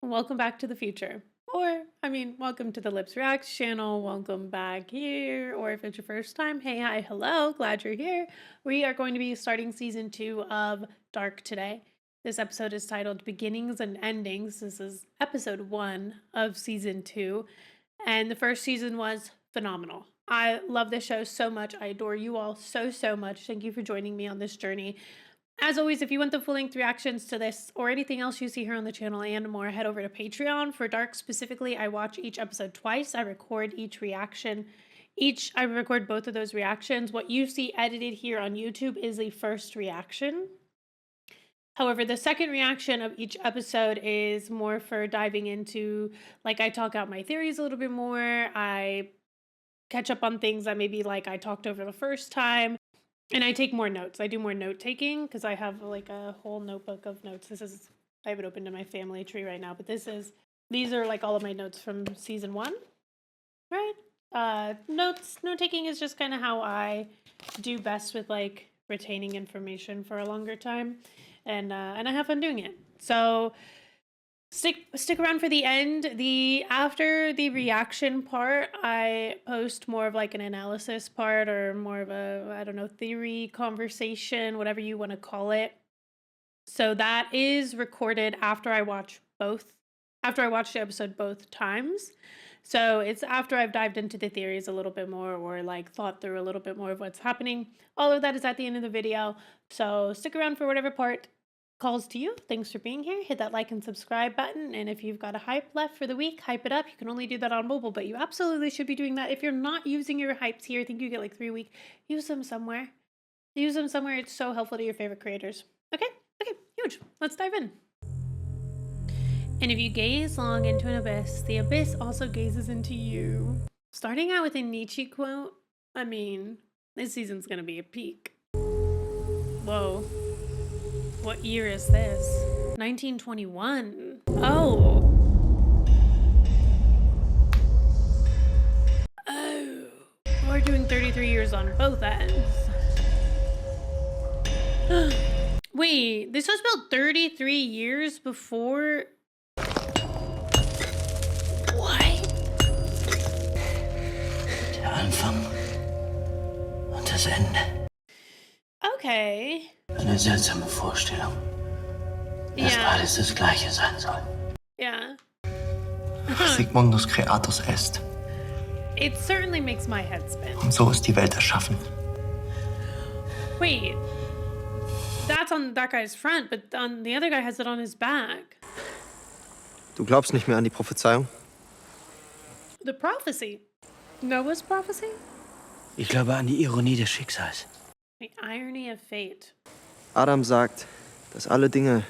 Welcome back to the future. Or, welcome to the Lips Reacts channel. Welcome back here. Or if it's your first time, hey, hi, hello. Glad you're here. We are going to be starting season 2 of Dark today. This episode is titled Beginnings and Endings. This is episode 1 of season 2. And the first season was phenomenal. I love this show so much. I adore you all so, so much. Thank you for joining me on this journey. As always, if you want the full-length reactions to this or anything else you see here on the channel and more, head over to Patreon. For Dark specifically, I watch each episode twice. I record each reaction. I record both of those reactions. What you see edited here on YouTube is the first reaction. However, the second reaction of each episode is more for diving into, like, I talk out my theories a little bit more. I catch up on things that maybe, like, I talked over the first time. And I take more notes. I do more note taking because I have like a whole notebook of notes. I have it open to my family tree right now, but these are like all of my notes from season 1, right? Note taking is just kind of how I do best with like retaining information for a longer time, and I have fun doing it. So stick around for the end. After the reaction part, I post more of like an analysis part or more of a, I don't know, theory conversation, whatever you want to call it. So that is recorded after I watch the episode both times. So it's after I've dived into the theories a little bit more or like thought through a little bit more of what's happening. All of that is at the end of the video. So stick around for whatever part calls to you. Thanks for being here. Hit that like and subscribe button. And if you've got a hype left for the week, hype it up. You can only do that on mobile, but you absolutely should be doing that. If you're not using your hypes here, I think you get like 3 weeks. Use them somewhere. Use them somewhere. It's so helpful to your favorite creators. Okay, huge. Let's dive in. And if you gaze long into an abyss, the abyss also gazes into you. Starting out with a Nietzsche quote, this season's gonna be a peak. Whoa. What year is this? 1921. Oh. Oh. We're doing 33 years on both ends. Wait, this was built 33 years before... What? Der Anfang und das Ende. Okay. Eine seltsame Vorstellung, dass alles das Gleiche sein soll. Yeah. Sigmundus Creatus est. It certainly makes my head spin. Und so ist die Welt erschaffen. Wait. That's on that guy's front, but the other guy has it on his back. Du glaubst nicht mehr an die Prophezeiung? The prophecy. Noah's prophecy? Ich glaube an die Ironie des Schicksals. The irony of fate. Adam sagt, dass alle Dinge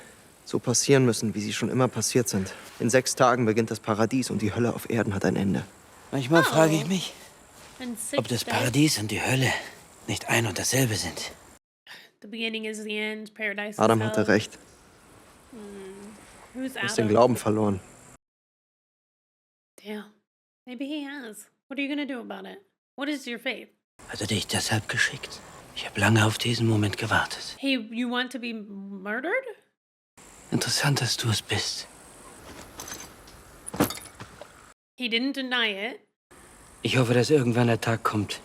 so passieren müssen, wie sie schon immer passiert sind. In 6 Tagen beginnt das Paradies und die Hölle auf Erden hat ein Ende. Manchmal frage ich mich, ob das days. Paradies und die Hölle nicht ein und dasselbe sind. The beginning is the end, paradise is Adam hell. hatte recht. Who's Du hast den Adam? Glauben verloren. Damn. Maybe he has. What are you gonna do about it? What is your faith? Hat er dich deshalb geschickt? Ich habe lange auf diesen Moment gewartet. Hey, you want to be murdered? Interessant, dass du es bist. He didn't deny it. Ich hoffe, dass irgendwann der Tag kommt,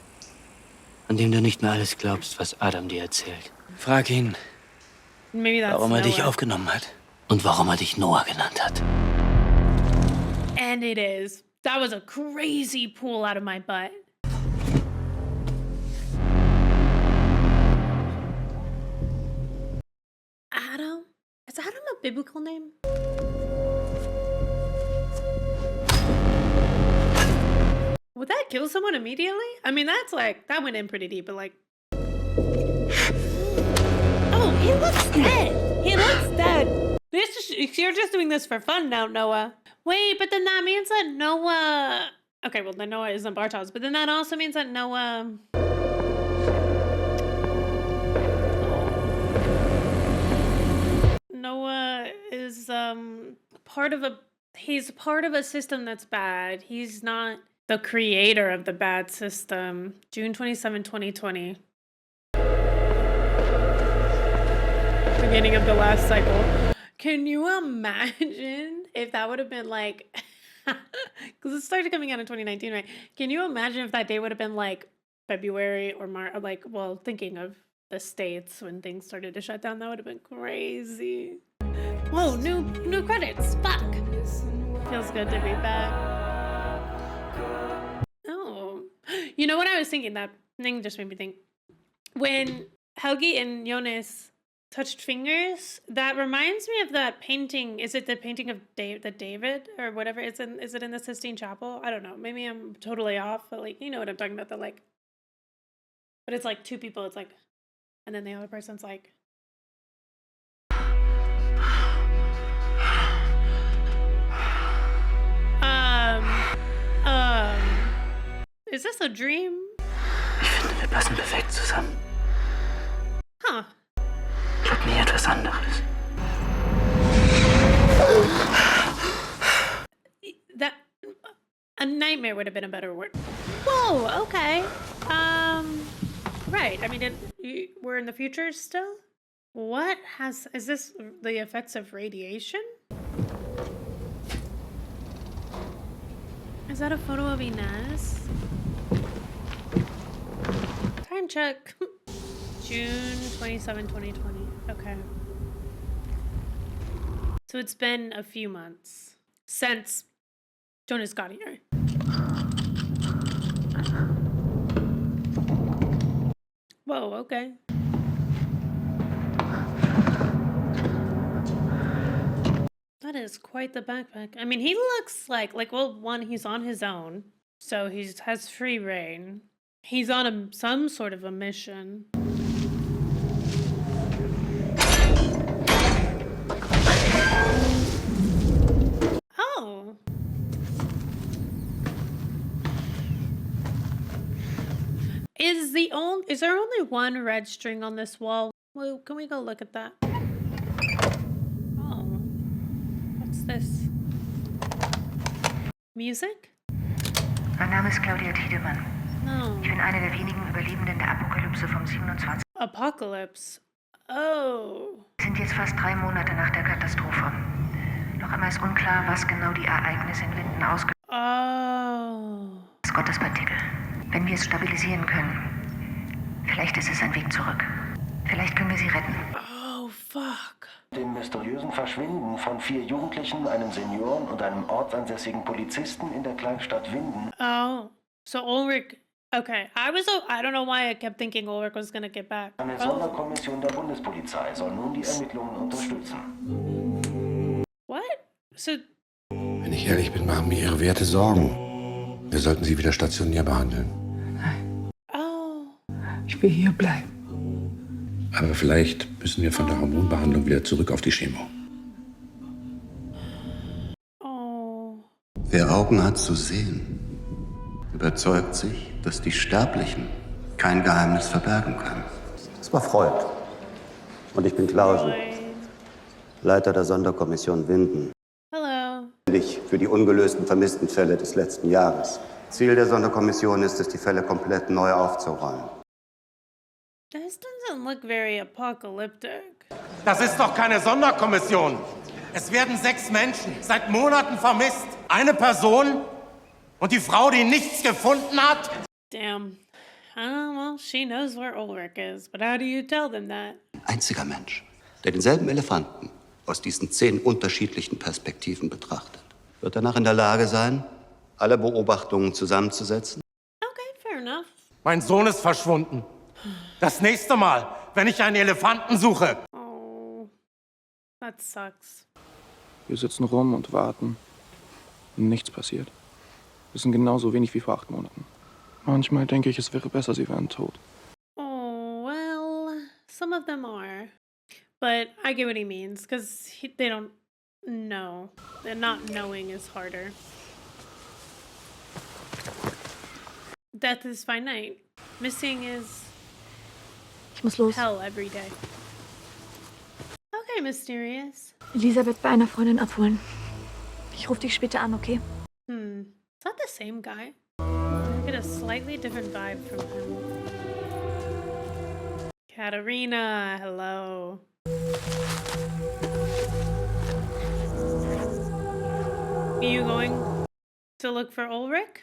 an dem du nicht mehr alles glaubst, was Adam dir erzählt. Frag ihn, Maybe that's warum er dich Noah. aufgenommen hat und warum er dich Noah genannt hat. And it is. That was a crazy pull out of my butt. Adam? Is Adam a biblical name? Would that kill someone immediately? That's like, that went in pretty deep, but like... Oh, he looks dead. He looks dead. You're just doing this for fun now, Noah. Wait, but then that means that Noah... Okay, well, then Noah isn't Bartos, but then that also means that Noah... Noah is, he's part of a system that's bad. He's not the creator of the bad system. June 27, 2020. Beginning of the last cycle. Can you imagine if that would have been like, because it started coming out in 2019, right? Can you imagine if that day would have been like February or March? Like, well, thinking of the States when things started to shut down, that would have been crazy. Whoa, new credits. Fuck. Feels good to be back. Oh, you know what I was thinking? That thing just made me think. When Helgi and Jonas touched fingers, that reminds me of that painting. Is it the painting of the David or whatever? Is it in the Sistine Chapel? I don't know. Maybe I'm totally off, but like, you know what I'm talking about? The like, but it's like two people. It's like, and then the other person's like. Is this a dream? Ich finde, wir passen perfekt zusammen. Huh. Ich hab nie etwas anderes. That a nightmare would have been a better word. Whoa. Okay. Right. I mean, we're in the future still. What is this the effects of radiation? Is that a photo of Inez? Time check. June 27, 2020. Okay. So it's been a few months since Jonas got here. Whoa, okay. That is quite the backpack. I mean, he looks like well, one, he's on his own, so he has free reign. He's on some sort of a mission. Oh. Is there only one red string on this wall? Well, can we go look at that? Oh. What's this? Music? Mein Name ist Claudia Tiedemann. No. Ich bin eine der wenigen Überlebenden der Apokalypse vom 27. Apocalypse. Oh. Es sind jetzt fast 3 Monate nach der Katastrophe. Noch einmal ist unklar, was genau die Ereignisse in Linden ausgelöst Oh. haben. Gottespartikel. Wenn wir es stabilisieren können, vielleicht ist es ein Weg zurück. Vielleicht können wir sie retten. Oh, fuck. Dem mysteriösen Verschwinden von 4 Jugendlichen, einem Senioren und einem ortsansässigen Polizisten in der Kleinstadt Winden. Oh. So Ulrich. Okay. I don't know why I kept thinking Ulrich was gonna get back. Eine Sonderkommission der Bundespolizei soll nun die Ermittlungen unterstützen. What? So. Wenn ich ehrlich bin, machen mir Ihre Werte Sorgen. Wir sollten Sie wieder stationär behandeln. Oh. Ich will hier bleiben. Aber vielleicht müssen wir von der Hormonbehandlung wieder zurück auf die Chemo. Oh. Wer Augen hat zu sehen, überzeugt sich, dass die Sterblichen kein Geheimnis verbergen können. Das war Freud. Und ich bin Klausen, Boy. Leiter der Sonderkommission Winden. Hello. Für die ungelösten vermissten Fälle des letzten Jahres. Ziel der Sonderkommission ist es, die Fälle komplett neu aufzuräumen. This doesn't look very apocalyptic. Das ist doch keine Sonderkommission. Es werden 6 Menschen seit Monaten vermisst. Eine Person und die Frau, die nichts gefunden hat. Damn. Well, she knows where Ulrich is, but how do you tell them that? Ein einziger Mensch, der denselben Elefanten aus diesen 10 unterschiedlichen Perspektiven betrachtet, wird danach in der Lage sein, alle Beobachtungen zusammenzusetzen. Okay, fair enough. Mein Sohn ist verschwunden. Das nächste Mal, wenn ich einen Elefanten suche. Oh. That sucks. Wir sitzen rum und warten. Und nichts passiert. Wissen genauso wenig wie vor 8 Monaten. Manchmal denke ich, es wäre besser, sie wären tot. Oh, well, some of them are. But I get what he means, because they don't know. And not knowing is harder. Death is finite. Missing is Ich muss los. hell every day. Okay, mysterious. Lisa wird bei einer Freundin abholen. Ich rufe dich später an, okay? Is that the same guy? I get a slightly different vibe from him. Katarina, hello. Are you going to look for Ulrich?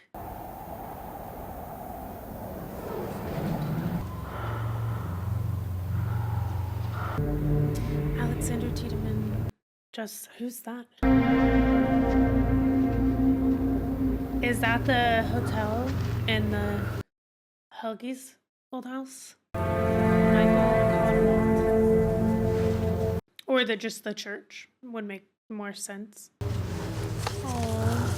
Alexander Tiedemann. Who's that? Is that the hotel in the Helgi's old house? Or just the church would make more sense. Oh,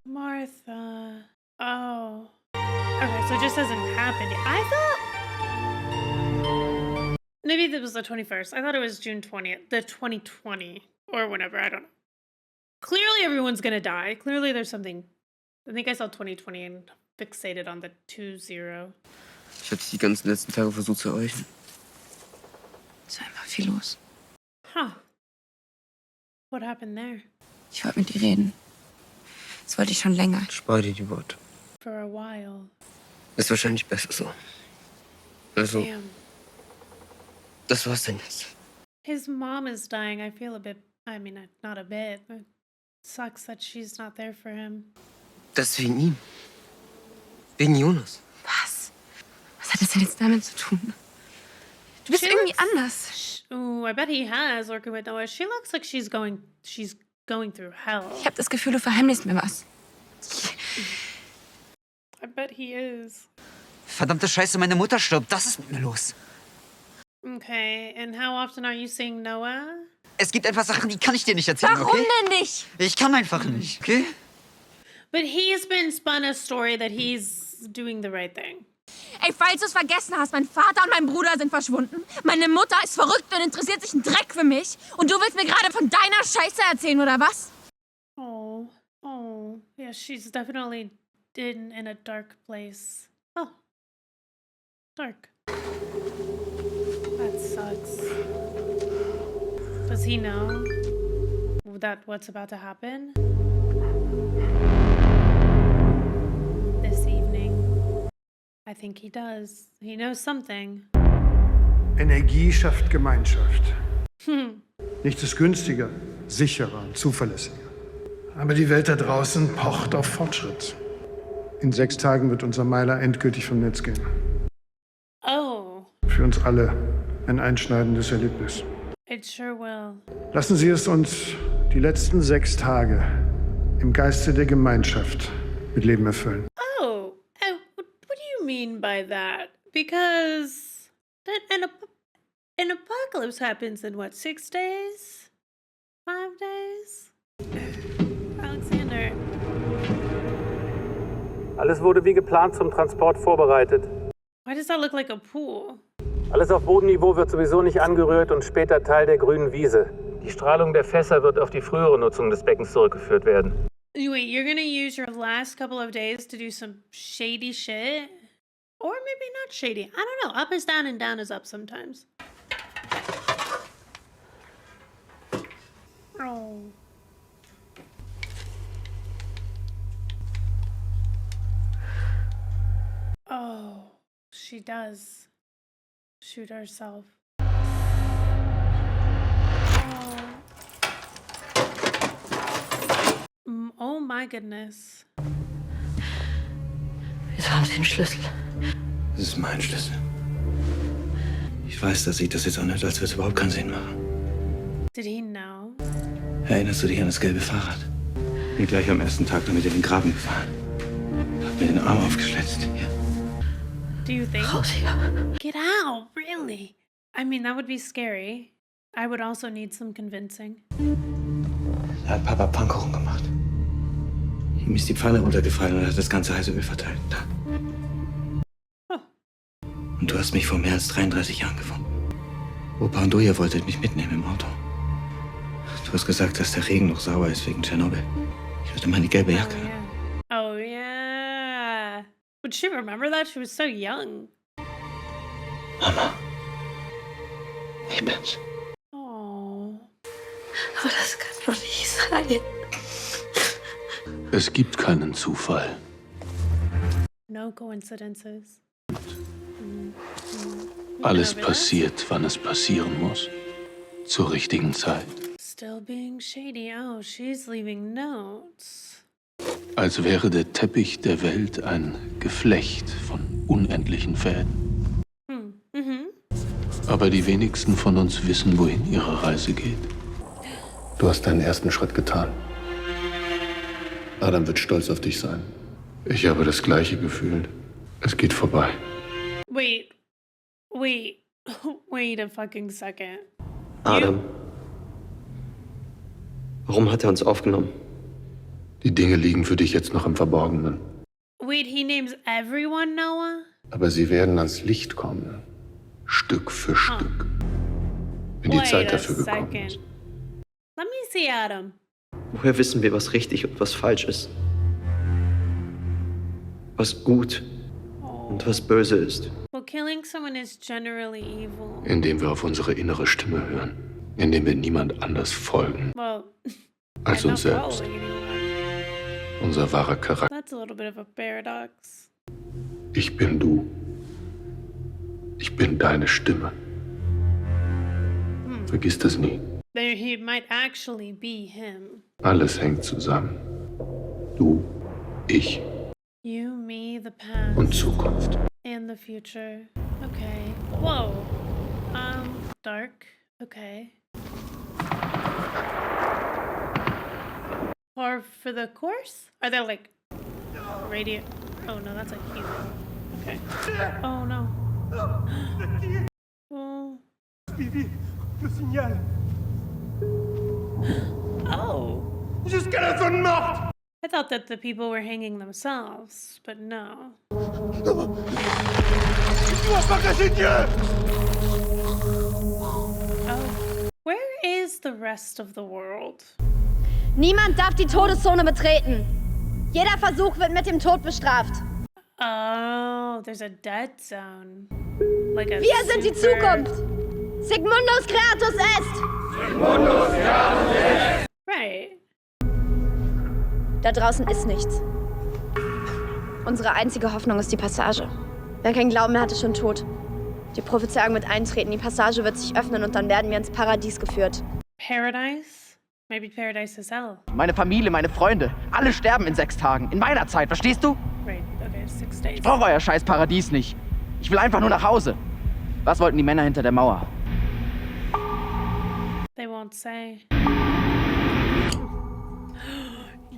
Martha. Oh. Okay, so it just hasn't happened yet. I thought maybe that was the 21st. I thought it was June 20th, the 2020 or whenever. I don't know. Clearly, everyone's gonna die. Clearly, there's something. I think I saw 2020 and fixated on the 20. Ich hatte die ganzen letzten Tage versucht zu erreichen. Es war einfach viel los. Huh. What happened there? Ich wollte mit dir reden. Das wollte ich schon länger. Spar dir die Worte. For a while. Ist wahrscheinlich besser so. Also, Damn. das war's denn jetzt. His mom is dying. I feel a bit. I mean, not a bit. It sucks that she's not there for him. Das wegen ihm. Wegen Jonas. Was? Was hat das denn jetzt damit zu tun? Du bist irgendwie anders. Ooh, I bet he has working with Noah. She looks like she's going through hell. Ich habe das Gefühl, du verheimlichst mir was. I bet he is. Verdammte Scheiße, meine Mutter stirbt. Das ist mit mir los. Okay, and how often are you seeing Noah? Es gibt einfach Sachen, die kann ich dir nicht erzählen, Warum okay? denn nicht? Ich kann einfach nicht, okay? But he's been spun a story that he's doing the right thing. Ey, falls du es vergessen hast, mein Vater und mein Bruder sind verschwunden. Meine Mutter ist verrückt und interessiert sich einen Dreck für mich. Und du willst mir gerade von deiner Scheiße erzählen, oder was? Oh, yeah, she's definitely in a dark place. Oh, dark. That sucks. Does he know that what's about to happen? This evening. I think he does. He knows something. Energie schafft Gemeinschaft. Nichts ist günstiger, sicherer und zuverlässiger. Aber die Welt da draußen pocht auf Fortschritt. In 6 Tagen wird unser Meiler endgültig vom Netz gehen. Oh, Für uns alle ein einschneidendes Erlebnis. it sure will. Lassen Sie es uns die letzten 6 Tage im Geiste der Gemeinschaft mit Leben erfüllen. Oh, what do you mean by that? Because an apocalypse happens in what, 6 days? 5 days? Alexander. Alles wurde wie geplant zum Transport vorbereitet. Why does that look like a pool? Alles auf Bodenniveau wird sowieso nicht angerührt und später Teil der grünen Wiese. Die Strahlung der Fässer wird auf die frühere Nutzung des Beckens zurückgeführt werden. Wait, you're gonna use your last couple of days to do some shady shit? Or maybe not shady. I don't know. Up is down and down is up sometimes. Oh. Oh, she does shoot herself. Oh my goodness. Jetzt haben Sie den Schlüssel. Das ist mein Schlüssel. Ich weiß, dass sich das jetzt anhört, als würde es überhaupt keinen Sinn machen. Did he know? Erinnerst du dich an das gelbe Fahrrad? Bin gleich am ersten Tag damit in den Graben gefahren. Hab mir den Arm aufgeschlitzt. Hier. Do you think? Raus hier. Get out, really? I mean, that would be scary. I would also need some convincing. Da hat Papa Pfannkuchen gemacht. Ihm ist die Pfanne runtergefallen und hat das ganze heiße Öl verteilt. Da. Und du hast mich vor mehr als 33 Jahren gefunden. Opa und du, ihr wolltet mich mitnehmen im Auto. Du hast gesagt, dass der Regen noch sauer ist wegen Tschernobyl. Ich hatte meine gelbe Jacke. Oh, yeah. Would she remember that? She was so young. Mama. Ich bin's. Oh. Aber das kann doch nicht sein. Es gibt keinen Zufall. No coincidences. Alles passiert, wann es passieren muss. Zur richtigen Zeit. Still being shady. Oh, she's leaving notes. Als wäre der Teppich der Welt ein Geflecht von unendlichen Fäden. Aber die wenigsten von uns wissen, wohin ihre Reise geht. Du hast deinen ersten Schritt getan. Adam wird stolz auf dich sein. Ich habe das gleiche Gefühl. Es geht vorbei. Wait. Wait a fucking second. Adam. Warum hat er uns aufgenommen? Die Dinge liegen für dich jetzt noch im Verborgenen. Wait, he names everyone Noah? Aber sie werden ans Licht kommen. Stück für Stück. Wenn die Zeit dafür gekommen ist. Let me see Adam. Woher wissen wir, was richtig und was falsch ist? Was gut und was böse ist? Well, killing someone is generally evil. Indem wir auf unsere innere Stimme hören. Indem wir niemand anders folgen Well, als uns selbst. Unser wahrer Charakter. That's a little bit of a paradox. Ich bin du. Ich bin deine Stimme. Vergiss das nie. There he might actually be him. Alles hängt zusammen. Du, ich You, me, the past. und Zukunft. And the future. Okay. Whoa. Dark. Okay. Or for the course? Are there like radio? Oh no, that's a human. Okay. Oh no. Oh. Oh. Jusqu'à la zone morte. I thought that the people were hanging themselves, but no. Tu dois pas cacher Dieu. Oh. Where is the rest of the world? Niemand darf die Todeszone betreten. Jeder Versuch wird mit dem Tod bestraft. Oh, there's a dead zone. Like a Wir sind die Zukunft. Sigmundus Creatus est. Sigmundus Creatus est. Right. Da draußen ist nichts. Unsere einzige Hoffnung ist die Passage. Wer keinen Glauben mehr hat, ist schon tot. Die Prophezeiung wird eintreten, die Passage wird sich öffnen und dann werden wir ins Paradies geführt. Paradise? Maybe paradise is hell. Meine Familie, meine Freunde, alle sterben in 6 Tagen. In meiner Zeit, verstehst du? Right, okay, 6 days. Ich brauche euer scheiß Paradies nicht. Ich will einfach nur nach Hause. Was wollten die Männer hinter der Mauer? They won't say.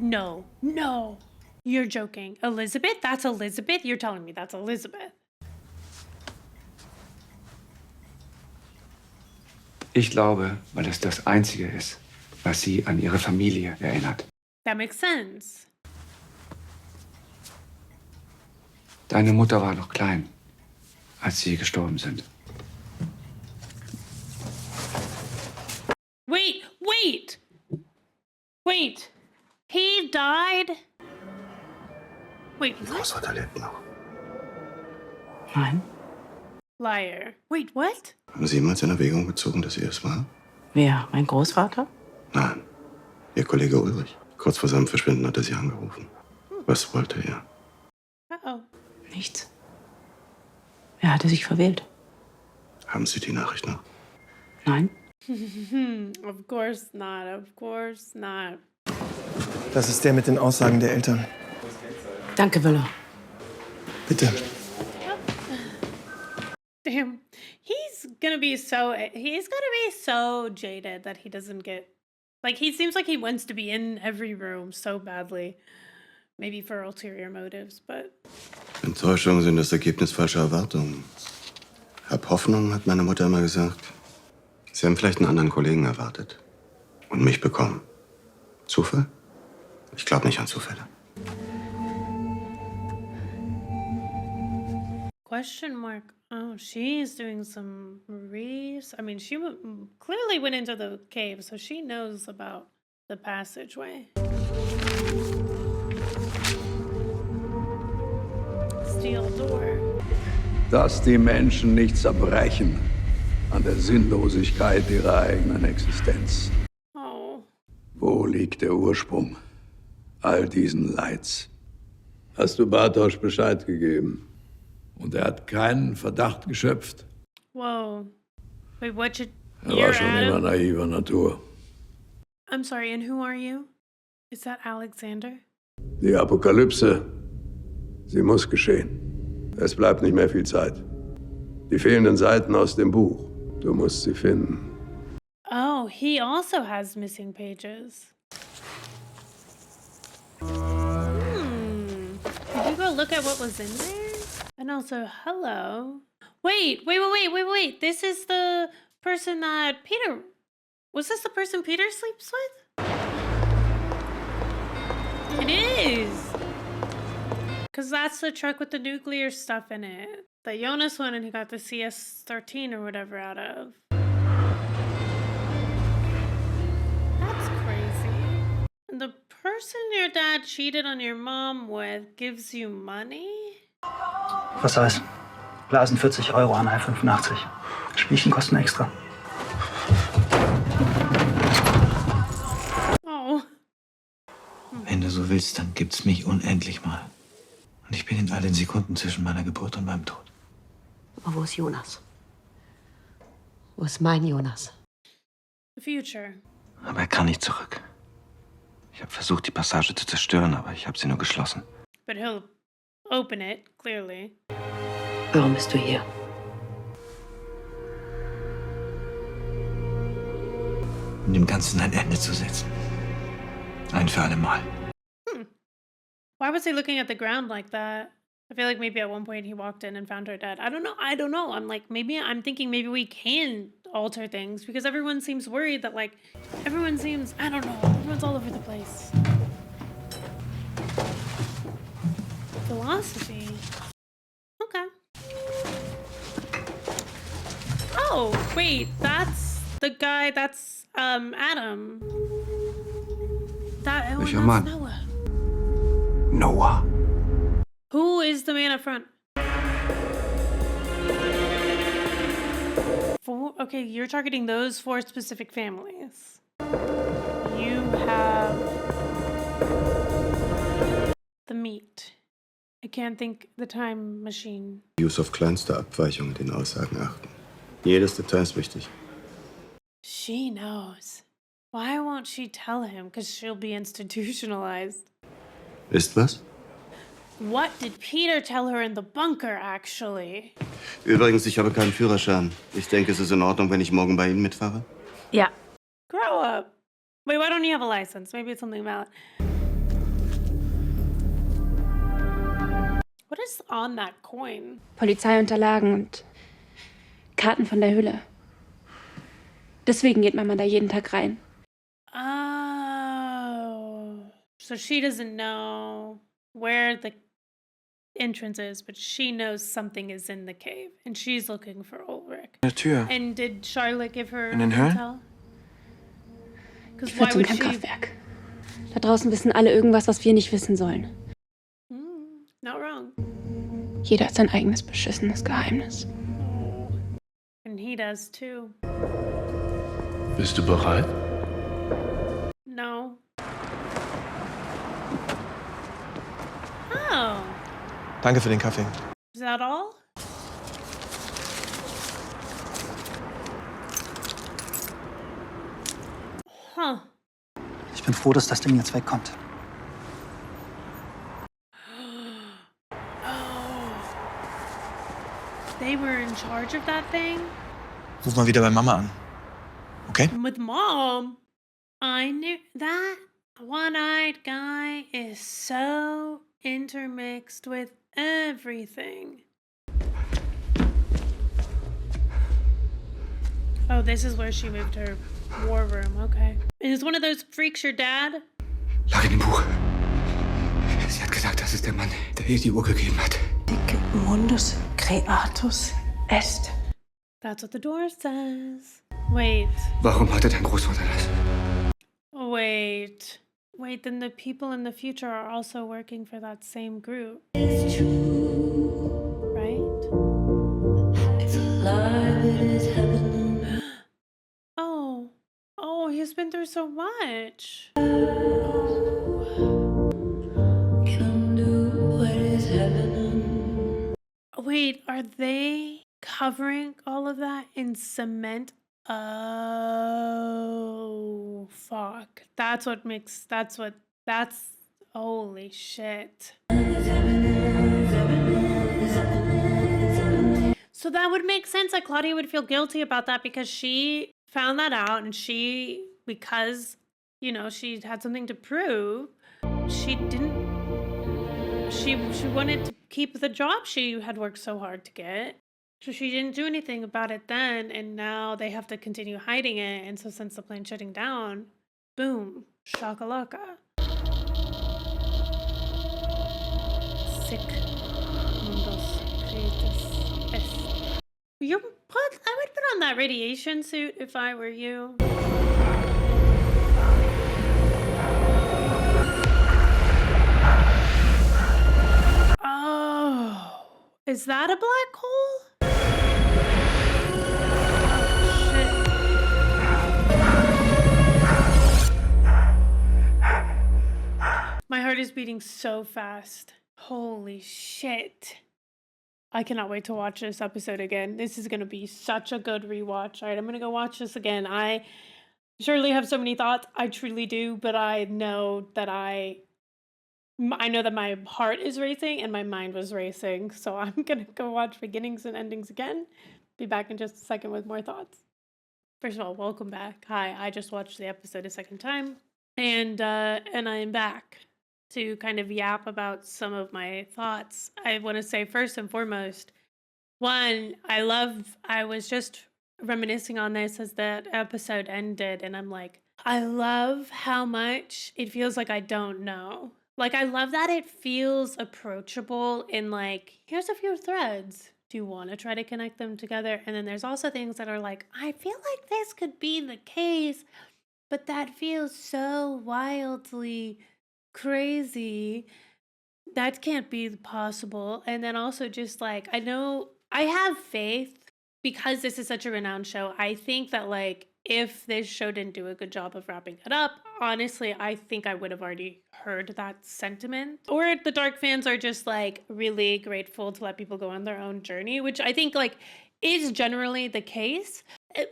No, no. You're joking. Elizabeth? That's Elizabeth? You're telling me that's Elizabeth. Ich glaube, weil es das Einzige ist, was sie an ihre Familie erinnert. That makes sense. Deine Mutter war noch klein, als sie gestorben sind. Wait. He died? Wait, what? Großvater lebt noch. Nein. Liar. Wait, what? Haben Sie jemals in Erwägung gezogen, dass er es war? Wer? Mein Großvater? Nein. Ihr Kollege Ulrich. Kurz vor seinem Verschwinden hat er Sie angerufen. Was wollte er? Uh-oh. Nichts. Er hatte sich verwählt. Haben Sie die Nachricht noch? Nein. Of course not, of course not. Das ist der mit den Aussagen der Eltern. Danke, Wöller. Bitte. Damn. He's gonna be so jaded that he doesn't get, like, he seems like he wants to be in every room so badly. Maybe for ulterior motives, but... Enttäuschungen sind das Ergebnis falscher Erwartungen. Hab Hoffnung, hat meine Mutter immer gesagt. Sie haben vielleicht einen anderen Kollegen erwartet. Und mich bekommen. Zufall? Ich glaube nicht an Zufälle. Question mark. Oh, she's doing some I mean, she clearly went into the cave, so she knows about the passageway. Steel door. Dass die Menschen nicht zerbrechen an der Sinnlosigkeit ihrer eigenen Existenz. Oh. Wo liegt der Ursprung all diesen Leids? Hast du Bartosz Bescheid gegeben? Und er hat keinen Verdacht geschöpft? Whoa. Wait, what you... Er war schon immer naiver Natur. I'm sorry, and who are you? Is that Alexander? Die Apokalypse, sie muss geschehen. Es bleibt nicht mehr viel Zeit. Die fehlenden Seiten aus dem Buch, du musst sie finden. Oh, he also has missing pages. Did you go look at what was in there? And also, hello. Wait. This is the person that Peter... Was this the person Peter sleeps with? It is. Because that's the truck with the nuclear stuff in it. That Jonas went and he got the CS-13 or whatever out of. That's crazy. And the person your dad cheated on your mom with gives you money? Was heißt? Blasen 40 Euro, Anhalt 85. Spielchen kosten extra. Oh. Wenn du so willst, dann gibt's mich unendlich mal. Und ich bin in all den Sekunden zwischen meiner Geburt und meinem Tod. Aber wo ist Jonas? Wo ist mein Jonas? The future. Aber er kann nicht zurück. Ich habe versucht, die Passage zu zerstören, aber ich habe sie nur geschlossen. But he'll open it, clearly. Warum bist du hier? Um dem Ganzen ein Ende zu setzen. Ein für alle Mal. Why was he looking at the ground like that? I feel like maybe at one point he walked in and found her dead. I don't know. I'm thinking maybe we can alter things because everyone seems worried that I don't know, everyone's all over the place. Philosophy. Okay. Oh, wait, that's the guy, that's Adam. Welcher Mann? Noah. Noah. Who is the man up front? Okay, you're targeting those 4 specific families. You have the meat. I can't think the time machine. Use auf kleinste Abweichungen in den Aussagen achten. Jedes Detail ist wichtig. She knows. Why won't she tell him? Because she'll be institutionalized. Ist was? What did Peter tell her in the bunker, actually? Übrigens, ich habe keinen Führerschein. Ich denke, es ist in Ordnung, wenn ich morgen bei Ihnen mitfahre. Yeah. Grow up. Wait, why don't you have a license? Maybe it's something valid. What is on that coin? Polizeiunterlagen und Karten von der Hülle. Deswegen geht Mama da jeden Tag rein. Oh. So she doesn't know where the entrance is, but she knows something is in the cave, and she's looking for Ulrich. Eine Tür. And did Charlotte give her In den Höhlen? intel? Ich führe zum Kernkraftwerk. Da draußen wissen alle irgendwas, was wir nicht wissen sollen. Not wrong. Jeder hat sein eigenes beschissenes Geheimnis. And he does too. Bist du bereit? No. Oh. Danke für den Kaffee. Is that all? Huh. Ich bin froh, dass das Ding jetzt wegkommt. They were in charge of that thing? Ruf mal wieder bei Mama an. Okay? With Mom? I knew that one-eyed guy is so intermixed with everything. Oh, this is where she moved her war room. Okay. Is one of those freaks your dad? Lag in dem Buch. Sie hat gesagt, das ist der Mann, der ihr die Uhr gegeben hat. Mundus creatus est. That's what the door says. Wait. Warum hatte dein Großvater das? Wait. Wait, then the people in the future are also working for that same group. Right? Oh. Oh, he's been through so much. Wait, are they covering all of that in cement Oh, fuck. That's holy shit. So that would make sense that Claudia would feel guilty about that because she found that out and because, she had something to prove, she didn't, she wanted to keep the job she had worked so hard to get. So she didn't do anything about it then, and now they have to continue hiding it. And so since the plane's shutting down, boom, shakalaka. Sick. Mundos creatus est. I would put on that radiation suit if I were you. Oh, is that a black hole? My heart is beating so fast. Holy shit. I cannot wait to watch this episode again. This is going to be such a good rewatch. All right, I'm going to go watch this again. I surely have so many thoughts. I truly do, but I know that my heart is racing and my mind was racing. So I'm going to go watch beginnings and endings again. Be back in just a second with more thoughts. First of all, welcome back. Hi, I just watched the episode a second time, and I am back to kind of yap about some of my thoughts. I want to say first and foremost, one, I was just reminiscing on this as that episode ended, and I'm like, I love how much it feels like I don't know. Like, I love that it feels approachable in like, here's a few threads. Do you want to try to connect them together? And then there's also things that are like, I feel like this could be the case, but that feels so wildly crazy. That can't be possible. And then also just like, I know I have faith because this is such a renowned show. I think that like if this show didn't do a good job of wrapping it up, honestly, I think I would have already heard that sentiment. Or the Dark fans are just like really grateful to let people go on their own journey, which I think like is generally the case. But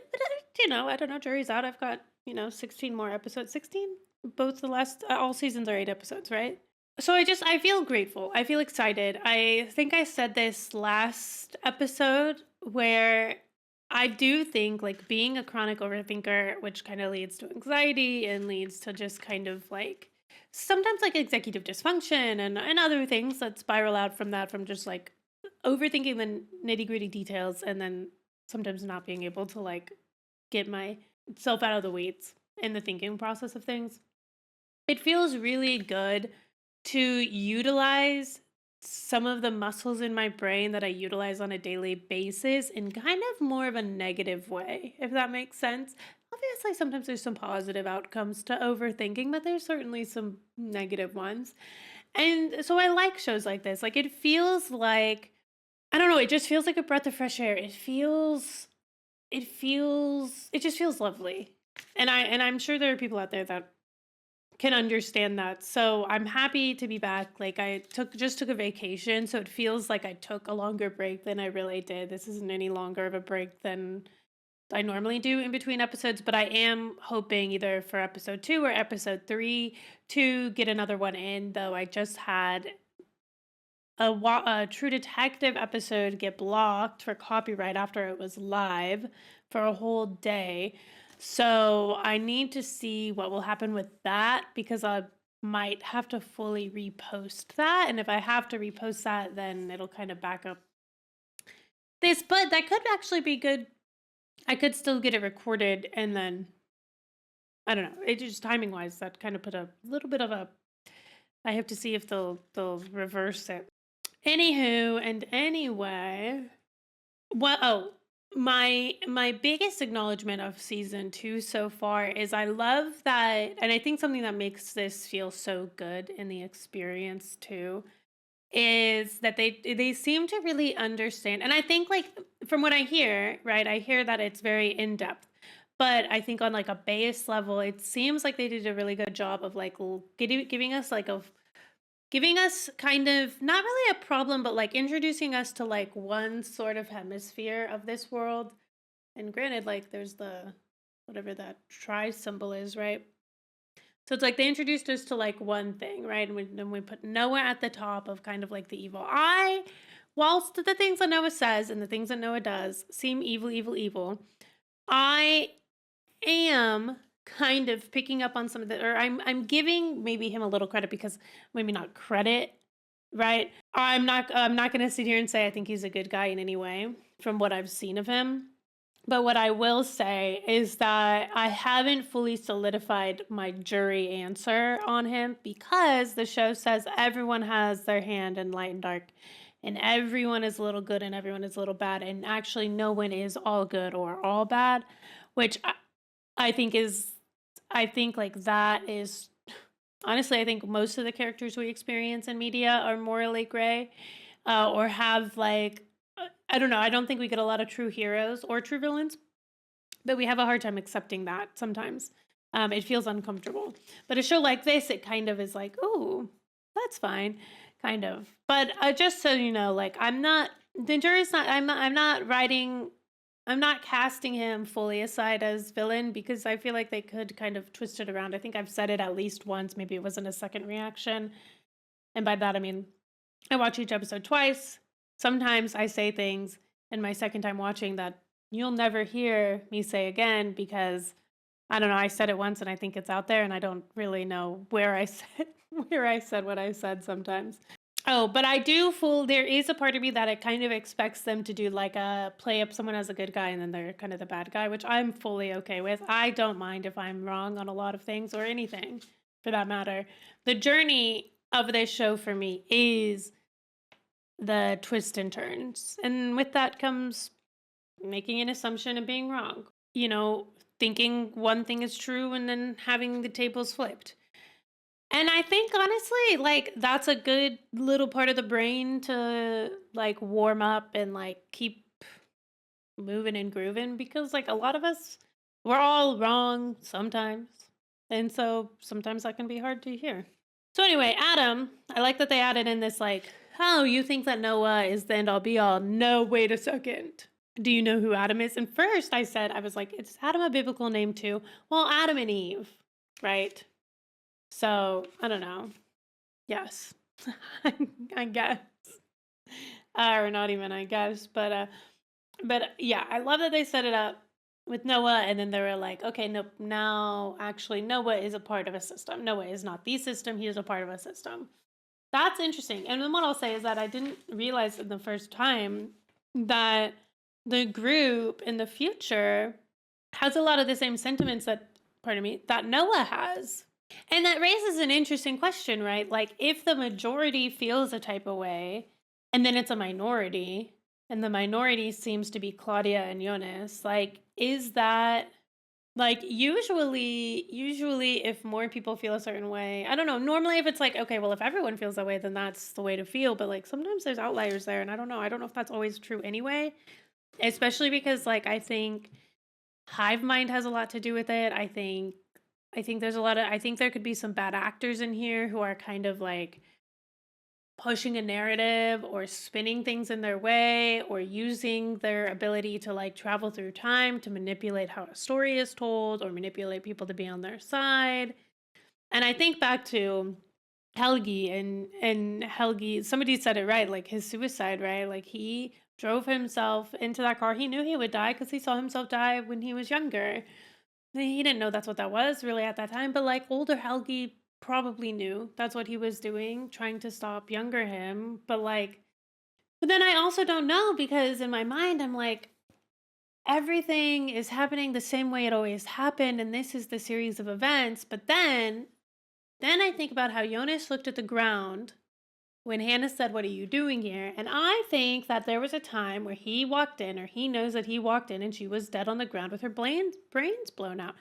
I don't know, jury's out. I've got, 16 more episodes. 16? Both the last, all seasons are 8 episodes, right? So I feel grateful. I feel excited. I think I said this last episode where I do think like being a chronic overthinker, which kind of leads to anxiety and leads to just kind of like sometimes like executive dysfunction and other things that spiral out from that, from just like overthinking the nitty gritty details and then sometimes not being able to like get myself out of the weeds in the thinking process of things. It feels really good to utilize some of the muscles in my brain that I utilize on a daily basis in kind of more of a negative way, if that makes sense. Obviously, sometimes there's some positive outcomes to overthinking, but there's certainly some negative ones. And so I like shows like this. Like it feels like, I don't know, it just feels like a breath of fresh air. It just feels lovely. And I'm sure there are people out there that can understand that. So I'm happy to be back. Like I just took a vacation, so it feels like I took a longer break than I really did. This isn't any longer of a break than I normally do in between episodes, but I am hoping either for episode 2 or episode 3 to get another one in, though I just had a True Detective episode get blocked for copyright after it was live for a whole day. So I need to see what will happen with that because I might have to fully repost that. And if I have to repost that, then it'll kind of back up this. But that could actually be good. I could still get it recorded and then, I don't know. It just timing wise, that kind of put a little bit of a, I have to see if they'll reverse it. Anywho and anyway, my biggest acknowledgement of season 2 so far is I love that, and I think something that makes this feel so good in the experience too is that they seem to really understand. And I think like from what I hear, right, I hear that it's very in depth. But I think on like a base level, it seems like they did a really good job of like giving us like giving us kind of not really a problem, but like introducing us to like one sort of hemisphere of this world And granted, like there's the whatever that try symbol is, right? So it's like they introduced us to like one thing, right? And then we put Noah at the top of kind of like the evil. Whilst the things that Noah says and the things that Noah does seem evil, evil, evil, I am kind of picking up on some of the, or I'm giving maybe him a little credit because maybe not credit, right? I'm not going to sit here and say I think he's a good guy in any way from what I've seen of him. But what I will say is that I haven't fully solidified my jury answer on him because the show says everyone has their hand in light and dark, and everyone is a little good and everyone is a little bad, and actually no one is all good or all bad, which I think like that is honestly, I think most of the characters we experience in media are morally gray, or have like I don't know. I don't think we get a lot of true heroes or true villains, but we have a hard time accepting that sometimes. It feels uncomfortable. But a show like this, it kind of is like, oh, that's fine, kind of. But just so you know, like the jury's not. I'm not writing. I'm not casting him fully aside as villain because I feel like they could kind of twist it around. I think I've said it at least once. Maybe it wasn't a second reaction, and by that I mean I watch each episode twice. Sometimes I say things in my second time watching that you'll never hear me say again because I don't know, I said it once and I think it's out there and I don't really know where I said what I said sometimes. Oh, but there is a part of me that it kind of expects them to do like a play up someone as a good guy and then they're kind of the bad guy, which I'm fully okay with. I don't mind if I'm wrong on a lot of things or anything for that matter. The journey of this show for me is the twists and turns. And with that comes making an assumption and being wrong. You know, thinking one thing is true and then having the tables flipped. And I think honestly, like that's a good little part of the brain to like warm up and like keep moving and grooving because like a lot of us we're all wrong sometimes. And so sometimes that can be hard to hear. So anyway, Adam, I like that they added in this like, oh, you think that Noah is the end all be all. No, wait a second. Do you know who Adam is? And first I was like, is Adam a biblical name too? Well, Adam and Eve, right? So I don't know. Yes, I guess, or not even I guess, but yeah, I love that they set it up with Noah, and then they were like, okay, nope, now actually Noah is a part of a system. Noah is not the system; he is a part of a system. That's interesting. And then what I'll say is that I didn't realize in the first time that the group in the future has a lot of the same sentiments that Noah has. And that raises an interesting question, right? Like, if the majority feels a type of way, and then it's a minority, and the minority seems to be Claudia and Jonas, like, is that, like, usually if more people feel a certain way, I don't know, normally if it's like, okay, well, if everyone feels that way, then that's the way to feel, but, like, sometimes there's outliers there, and I don't know if that's always true anyway, especially because, like, I think hive mind has a lot to do with it. I think I think there could be some bad actors in here who are kind of like pushing a narrative or spinning things in their way or using their ability to like travel through time to manipulate how a story is told or manipulate people to be on their side. And I think back to Helgi and Helgi, somebody said it right, like his suicide, right? Like he drove himself into that car. He knew he would die because he saw himself die when he was younger. He didn't know that's what that was really at that time, but like older Helgi probably knew that's what he was doing, trying to stop younger him. But then I also don't know because in my mind, I'm like, everything is happening the same way it always happened, and this is the series of events. But then I think about how Jonas looked at the ground when Hannah said, "What are you doing here?" And I think that there was a time where he walked in, or he knows that he walked in, and she was dead on the ground with her brains blown out.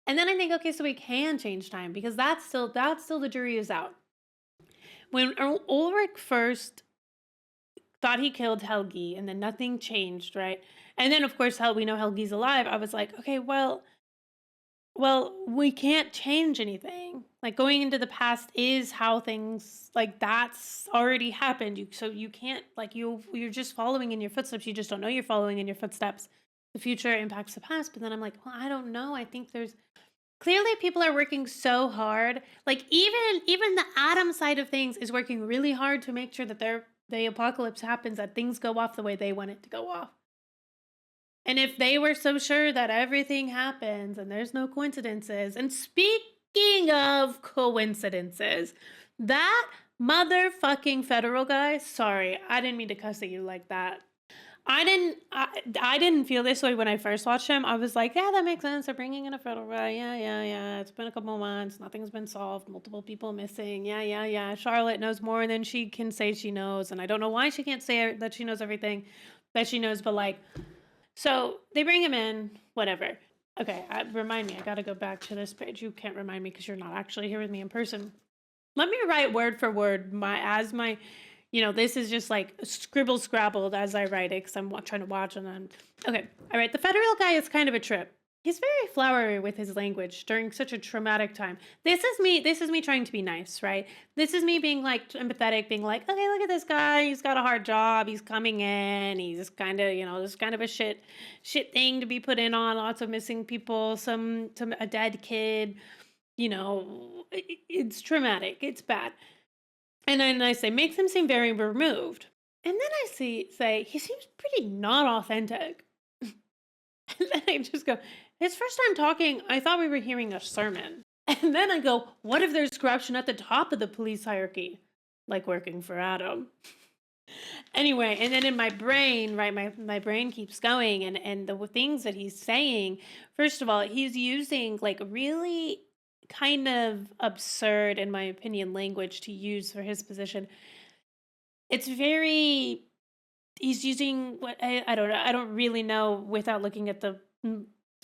And then I think, okay, so we can change time because that's still the jury is out. When Ulrich first thought he killed Helgi, and then nothing changed, right? And then of course we know Helgi's alive. I was like, okay, well, we can't change anything. Like going into the past is how things like that's already happened. So you can't like you're just following in your footsteps. You just don't know you're following in your footsteps. the future impacts the past. But then I'm like, well, I don't know. I think there's clearly people are working so hard. Like even the Atom side of things is working really hard to make sure that the apocalypse happens, that things go off the way they want it to go off. And if they were so sure that everything happens and there's no coincidences, and speaking of coincidences, that motherfucking federal guy, sorry, I didn't mean to cuss at you like that. I didn't feel this way when I first watched him. I was like, yeah, that makes sense. They're bringing in a federal guy. Yeah. It's been a couple months. Nothing's been solved. Multiple people missing. Yeah. Charlotte knows more than she can say she knows. And I don't know why she can't say that she knows everything that she knows. But like, so they bring him in, whatever. Okay, remind me. I got to go back to this page. You can't remind me because you're not actually here with me in person. Let me write word for word this is just like scribble scrabbled as I write it because I'm trying to watch and then. Okay, all right. The federal guy is kind of a trip. He's very flowery with his language during such a traumatic time. This is me trying to be nice, right? This is me being like empathetic, being like, okay, look at this guy. He's got a hard job. He's coming in. He's just kind of, this kind of a shit thing to be put in on. Lots of missing people, a dead kid. It's traumatic. It's bad. And then I say, makes him seem very removed. And then I say, he seems pretty not authentic. And then I just go, his first time talking, I thought we were hearing a sermon. And then I go, what if there's corruption at the top of the police hierarchy? Like working for Adam. Anyway, and then in my brain, right, my brain keeps going. And the things that he's saying, first of all, he's using like really kind of absurd, in my opinion, language to use for his position. It's he's using what I don't know. I don't really know without looking at the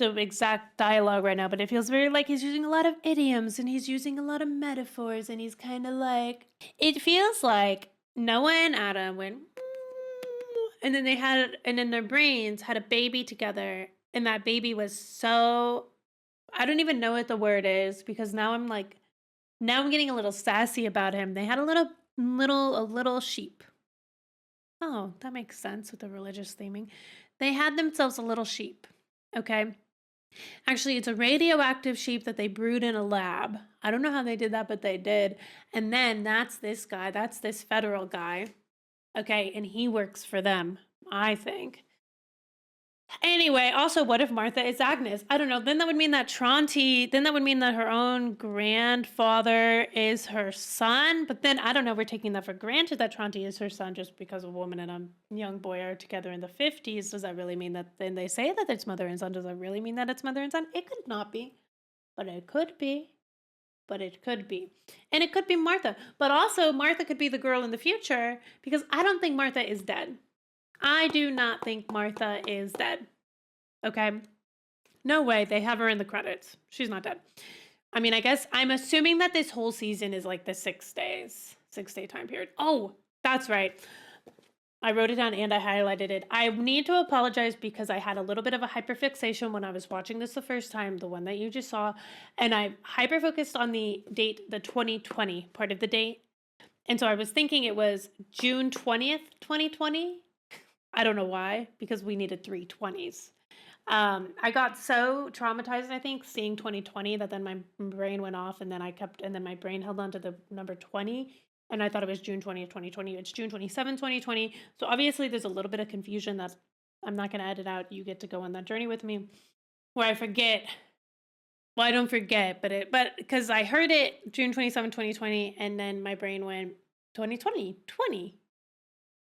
exact dialogue right now, but it feels very like he's using a lot of idioms and he's using a lot of metaphors and he's kind of like, it feels like Noah and Adam went, and then their brains had a baby together, and that baby was so, I don't even know what the word is because now I'm getting a little sassy about him. They had a little sheep. Oh, that makes sense with the religious theming. They had themselves a little sheep, okay? Actually, it's a radioactive sheep that they brewed in a lab. I don't know how they did that, but they did. And then that's this federal guy, okay? And he works for them, I think. Anyway, also, what if Martha is Agnes? I don't know. Then that would mean that her own grandfather is her son. But then, I don't know, we're taking that for granted that Tronte is her son just because a woman and a young boy are together in the 50s. Does that really mean that, then they say that it's mother and son, does that really mean that it's mother and son? It could not be, but it could be. And it could be Martha. But also, Martha could be the girl in the future because I don't think Martha is dead. I do not think Martha is dead. Okay? No way. They have her in the credits. She's not dead. I mean, I guess I'm assuming that this whole season is like the 6 day time period. Oh, that's right. I wrote it down and I highlighted it. I need to apologize because I had a little bit of a hyperfixation when I was watching this the first time, the one that you just saw, and I hyperfocused on the date, the 2020 part of the date. And so I was thinking it was June 20th, 2020. I don't know why, because we needed 3 20s. I got so traumatized, I think, seeing 2020 that then my brain went off and then my brain held on to the number 20 and I thought it was June 20th, 2020. It's June 27th, 2020. So obviously there's a little bit of confusion that I'm not going to edit out. You get to go on that journey with me where I forget. Well, I don't forget, but because I heard it June 27th, 2020 and then my brain went 2020, 20.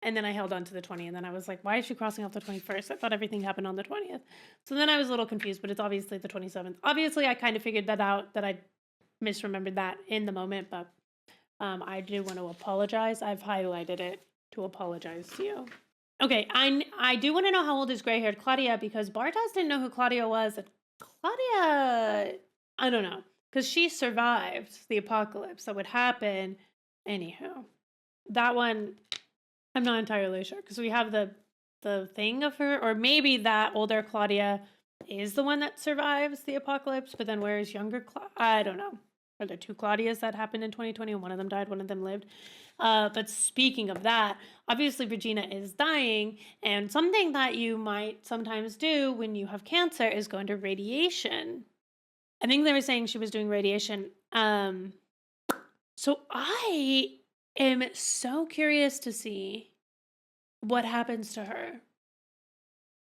And then I held on to the 20, and then I was like, why is she crossing off the 21st? I thought everything happened on the 20th. So then I was a little confused, but it's obviously the 27th. Obviously, I kind of figured that out, that I misremembered that in the moment, but I do want to apologize. I've highlighted it to apologize to you. Okay, I do want to know how old is gray-haired Claudia, because Bartos didn't know who Claudia was. Claudia, I don't know, because she survived the apocalypse that would happen. Anywho, that one, I'm not entirely sure because we have the thing of her, or maybe that older Claudia is the one that survives the apocalypse, but then where is younger Claudia? I don't know. or the two Claudias that happened in 2020, and one of them died, one of them lived. But speaking of that, obviously Regina is dying, and something that you might sometimes do when you have cancer is go into radiation. I think they were saying she was doing radiation. So I am so curious to see what happens to her.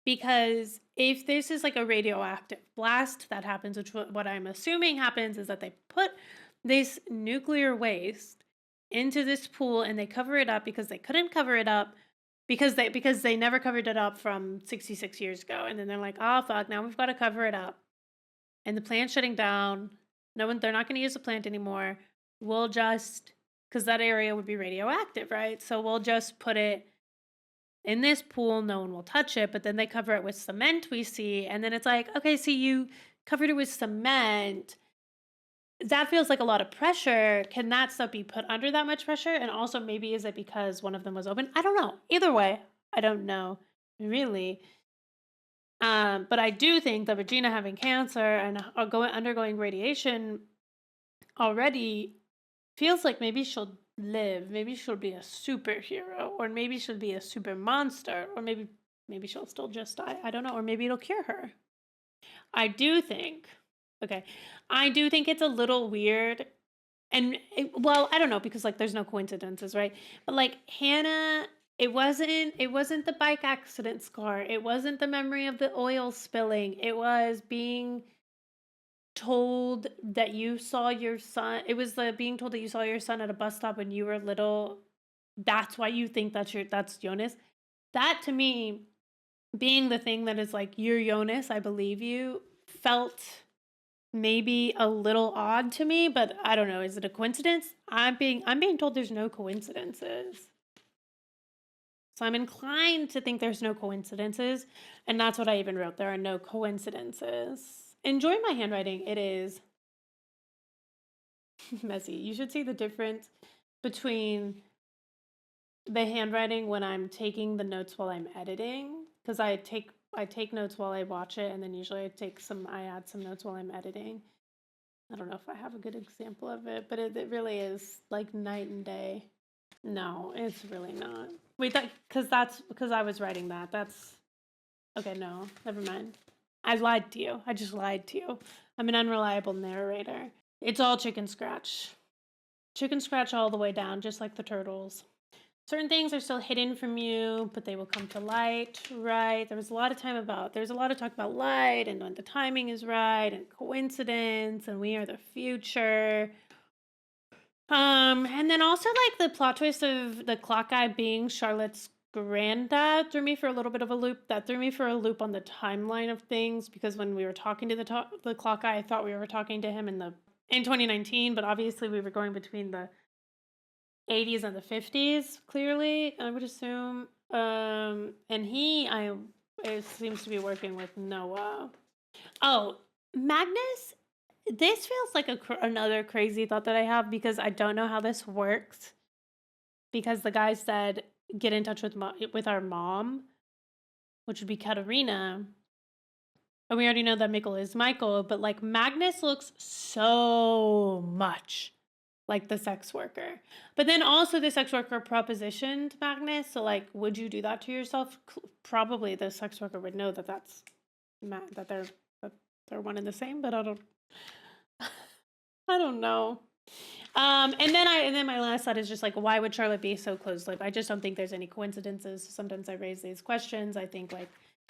Because if this is like a radioactive blast that happens, which what I'm assuming happens is that they put this nuclear waste into this pool and they cover it up because they couldn't cover it up because they never covered it up from 66 years ago. And then they're like, oh fuck, now we've got to cover it up. And the plant's shutting down. They're not going to use the plant anymore. We'll just, because that area would be radioactive, right? So we'll just put it in this pool, no one will touch it, but then they cover it with cement, we see, and then it's like, okay, so you covered it with cement. That feels like a lot of pressure. Can that stuff be put under that much pressure? And also, maybe is it because one of them was open? I don't know. Either way, I don't know, really. But I do think that Regina having cancer and undergoing radiation already feels like maybe she'll live. Maybe she'll be a superhero, or maybe she'll be a super monster, or maybe she'll still just die. I don't know, or maybe it'll cure her. I do think it's a little weird, and well, I don't know, because like there's no coincidences, right? But like Hannah, it wasn't the bike accident scar. It wasn't the memory of the oil spilling. It was being told that you saw your son. It was the being told that you saw your son at a bus stop when you were little. That's why you think that's Jonas. That to me, being the thing that is like, you're Jonas, I believe you, felt maybe a little odd to me, but I don't know. Is it a coincidence? I'm being told there's no coincidences. So I'm inclined to think there's no coincidences, and that's what I even wrote. There are no coincidences. Enjoy my handwriting. It is messy. You should see the difference between the handwriting when I'm taking the notes while I'm editing, because I take notes while I watch it, and then usually I add some notes while I'm editing. I don't know if I have a good example of it, but it really is like night and day. No, it's really not. Wait, because I was writing that. That's okay. No, never mind. I lied to you. I just lied to you. I'm an unreliable narrator. It's all chicken scratch. Chicken scratch all the way down, just like the turtles. Certain things are still hidden from you, but they will come to light, right? There's a lot of talk about light and when the timing is right and coincidence and we are the future. And then also like the plot twist of the clock guy being Charlotte's granddad threw me for a little bit of a loop. That threw me for a loop on the timeline of things, because when we were talking to the clock guy, I thought we were talking to him in 2019, but obviously we were going between the 80s and the 50s, clearly, I would assume. And it seems to be working with Noah. Oh, Magnus, this feels like another crazy thought that I have, because I don't know how this works. Because the guy said, get in touch with our mom, which would be Katerina. And we already know that Mikkel is Michael, but like Magnus looks so much like the sex worker. But then also the sex worker propositioned Magnus, so like, would you do that to yourself? Probably the sex worker would know that that they're one and the same, but I don't know. And then my last thought is just like, why would Charlotte be so close-lipped? I just don't think there's any coincidences. Sometimes I raise these questions. I think like,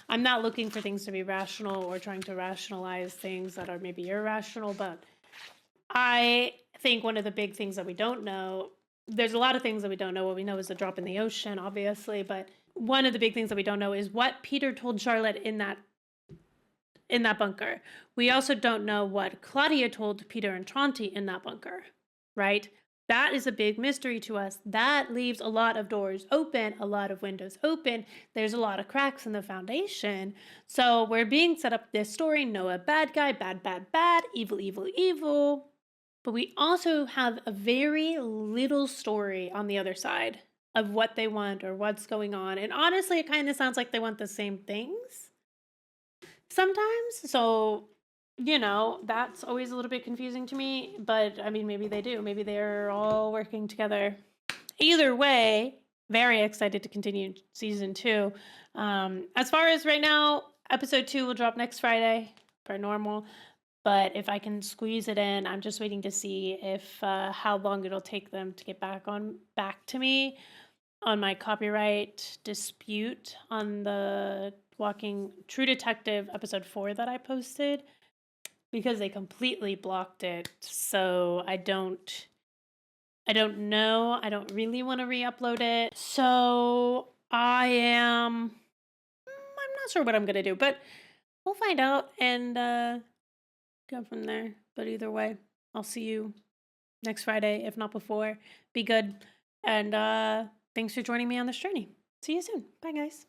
I'm not looking for things to be rational or trying to rationalize things that are maybe irrational, but I think one of the big things that we don't know, there's a lot of things that we don't know. What we know is the drop in the ocean, obviously, but one of the big things that we don't know is what Peter told Charlotte in that bunker. We also don't know what Claudia told Peter and Tronte in that bunker, right? That is a big mystery to us. That leaves a lot of doors open, a lot of windows open. There's a lot of cracks in the foundation. So we're being set up this story, Noah bad guy, bad, bad, bad, evil, evil, evil. But we also have a very little story on the other side of what they want or what's going on. And honestly, it kind of sounds like they want the same things sometimes. So you know, that's always a little bit confusing to me, but I mean, maybe they do. Maybe they're all working together. Either way, very excited to continue season 2. As far as right now, episode 2 will drop next Friday per normal. But if I can squeeze it in, I'm just waiting to see if how long it'll take them to get back to me on my copyright dispute on the Walking True Detective episode 4 that I posted, because they completely blocked it. So I don't know. I don't really want to re-upload it. So I'm not sure what I'm gonna do, but we'll find out and go from there. But either way, I'll see you next Friday, if not before. Be good. And thanks for joining me on this journey. See you soon. Bye, guys.